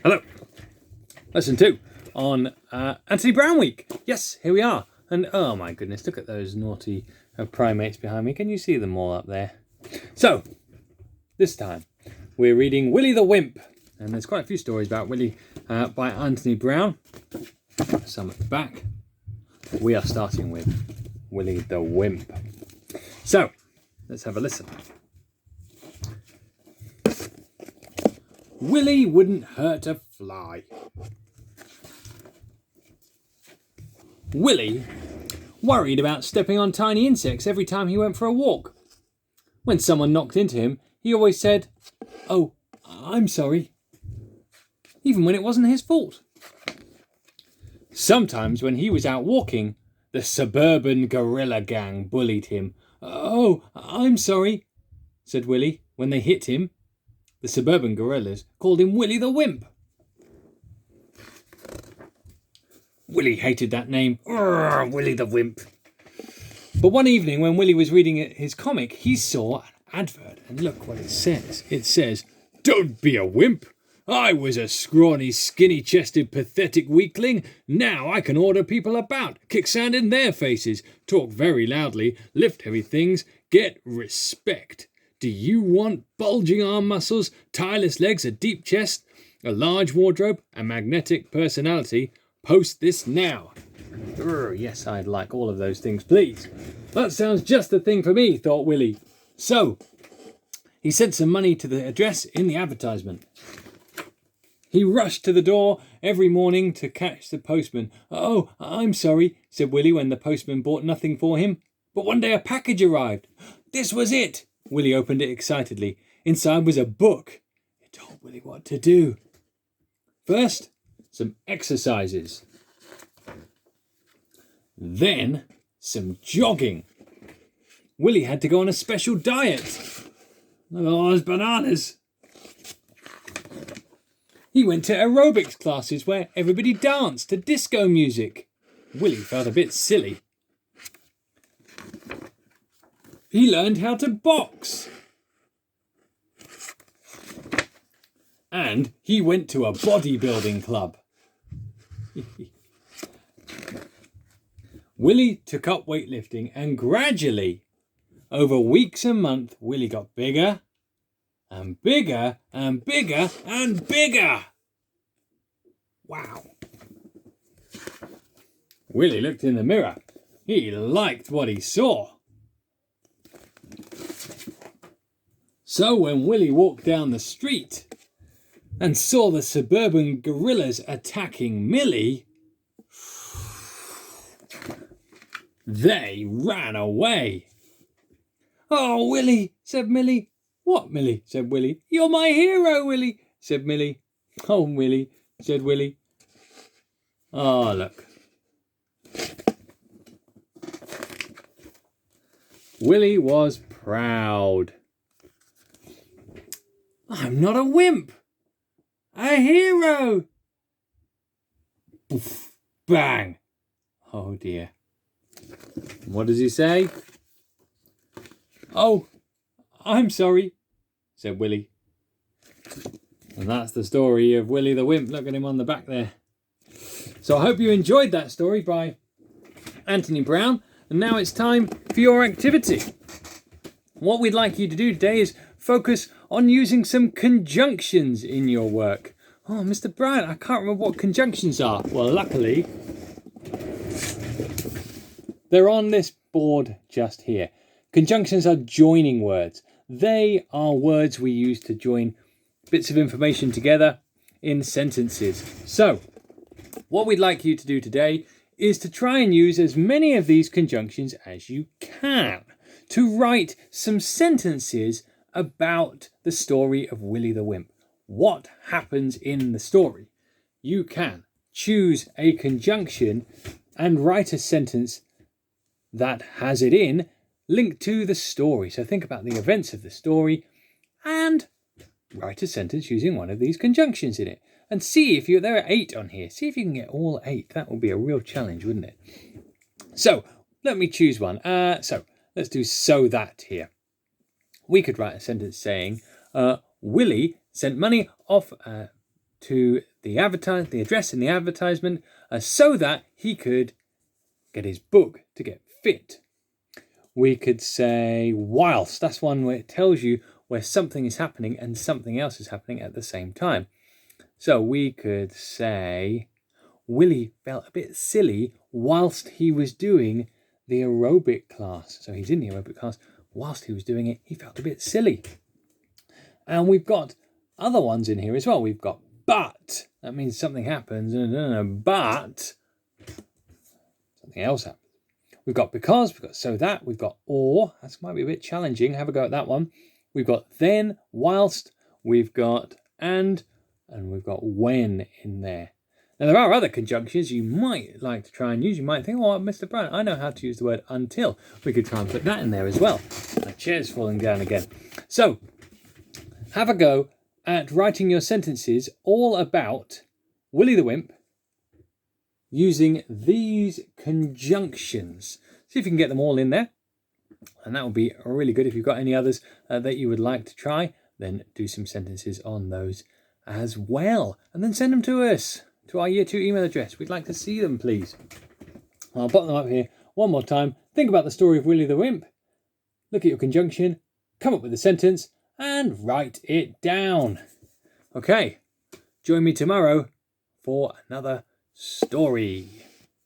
Hello. Lesson 2 on Anthony Brown Week. Yes, here we are. And oh my goodness, look at those naughty primates behind me. Can you see them all up there? So, this time we're reading Willy the Wimp. And there's quite a few stories about Willy by Anthony Brown. Some at the back. We are starting with Willy the Wimp. So, let's have a listen. Willy wouldn't hurt a fly. Willy worried about stepping on tiny insects every time he went for a walk. When someone knocked into him, he always said, "Oh, I'm sorry," even when it wasn't his fault. Sometimes when he was out walking, the suburban gorilla gang bullied him. "Oh, I'm sorry," said Willy when they hit him. The suburban gorillas called him Willy the Wimp. Willy hated that name. Willy the Wimp. But one evening when Willy was reading his comic, he saw an advert. And look what it says. It says, "Don't be a wimp. I was a scrawny, skinny-chested, pathetic weakling. Now I can order people about, kick sand in their faces, talk very loudly, lift heavy things, get respect. Do you want bulging arm muscles, tireless legs, a deep chest, a large wardrobe, a magnetic personality? Post this now." Yes, I'd like all of those things, please. That sounds just the thing for me, thought Willy. So, he sent some money to the address in the advertisement. He rushed to the door every morning to catch the postman. "Oh, I'm sorry," said Willy when the postman bought nothing for him. But one day a package arrived. This was it. Willy opened it excitedly. Inside was a book. It told Willy what to do. First, some exercises. Then, some jogging. Willy had to go on a special diet. Look at all those bananas. He went to aerobics classes where everybody danced to disco music. Willy felt a bit silly. He learned how to box. And he went to a bodybuilding club. Willy took up weightlifting and gradually, over weeks and months, Willy got bigger and bigger and bigger and bigger. Wow. Willy looked in the mirror. He liked what he saw. So when Willy walked down the street and saw the suburban gorillas attacking Millie, they ran away. "Oh, Willy," said Millie. "What, Millie?" said Willy. "You're my hero, Willy," said Millie. "Oh, Willy," said Willy. Oh, look. Willy was proud. "I'm not a wimp. A hero." Poof, bang. Oh dear. What does he say? "Oh, I'm sorry," said Willy. And that's the story of Willy the Wimp. Look at him on the back there. So I hope you enjoyed that story by Anthony Brown. And now it's time for your activity. What we'd like you to do today is focus on using some conjunctions in your work. "Oh, Mr. Brown, I can't remember what conjunctions are." Well, luckily, they're on this board just here. Conjunctions are joining words. They are words we use to join bits of information together in sentences. So, what we'd like you to do today is to try and use as many of these conjunctions as you can to write some sentences about the story of Willy the Wimp. What happens in the story? You can choose a conjunction and write a sentence that has it in, linked to the story. So think about the events of the story and write a sentence using one of these conjunctions in it. And see if there are 8 on here. See if you can get all 8. That would be a real challenge, wouldn't it? So let me choose one. So let's do "so that" here. We could write a sentence saying, Willy sent money off to the address in the advertisement, so that he could get his book to get fit. We could say whilst. That's one where it tells you where something is happening and something else is happening at the same time. So we could say Willy felt a bit silly whilst he was doing the aerobic class. So he's in the aerobic class. Whilst he was doing it, he felt a bit silly. And we've got other ones in here as well. We've got but. That means something happens. But something else happens. We've got because. We've got so that. We've got or. That might be a bit challenging. Have a go at that one. We've got then, whilst. We've got and we've got when in there. Now, there are other conjunctions you might like to try and use. You might think, oh, Mr. Brown, I know how to use the word until. We could try and put that in there as well. My chair's falling down again. So, have a go at writing your sentences all about Willy the Wimp using these conjunctions. See if you can get them all in there. And that would be really good. If you've got any others that you would like to try, then do some sentences on those as well. And then send them to us, to our Year 2 email address. We'd like to see them, please. I'll put them up here one more time. Think about the story of Willy the Wimp. Look at your conjunction. Come up with a sentence and write it down. Okay, join me tomorrow for another story.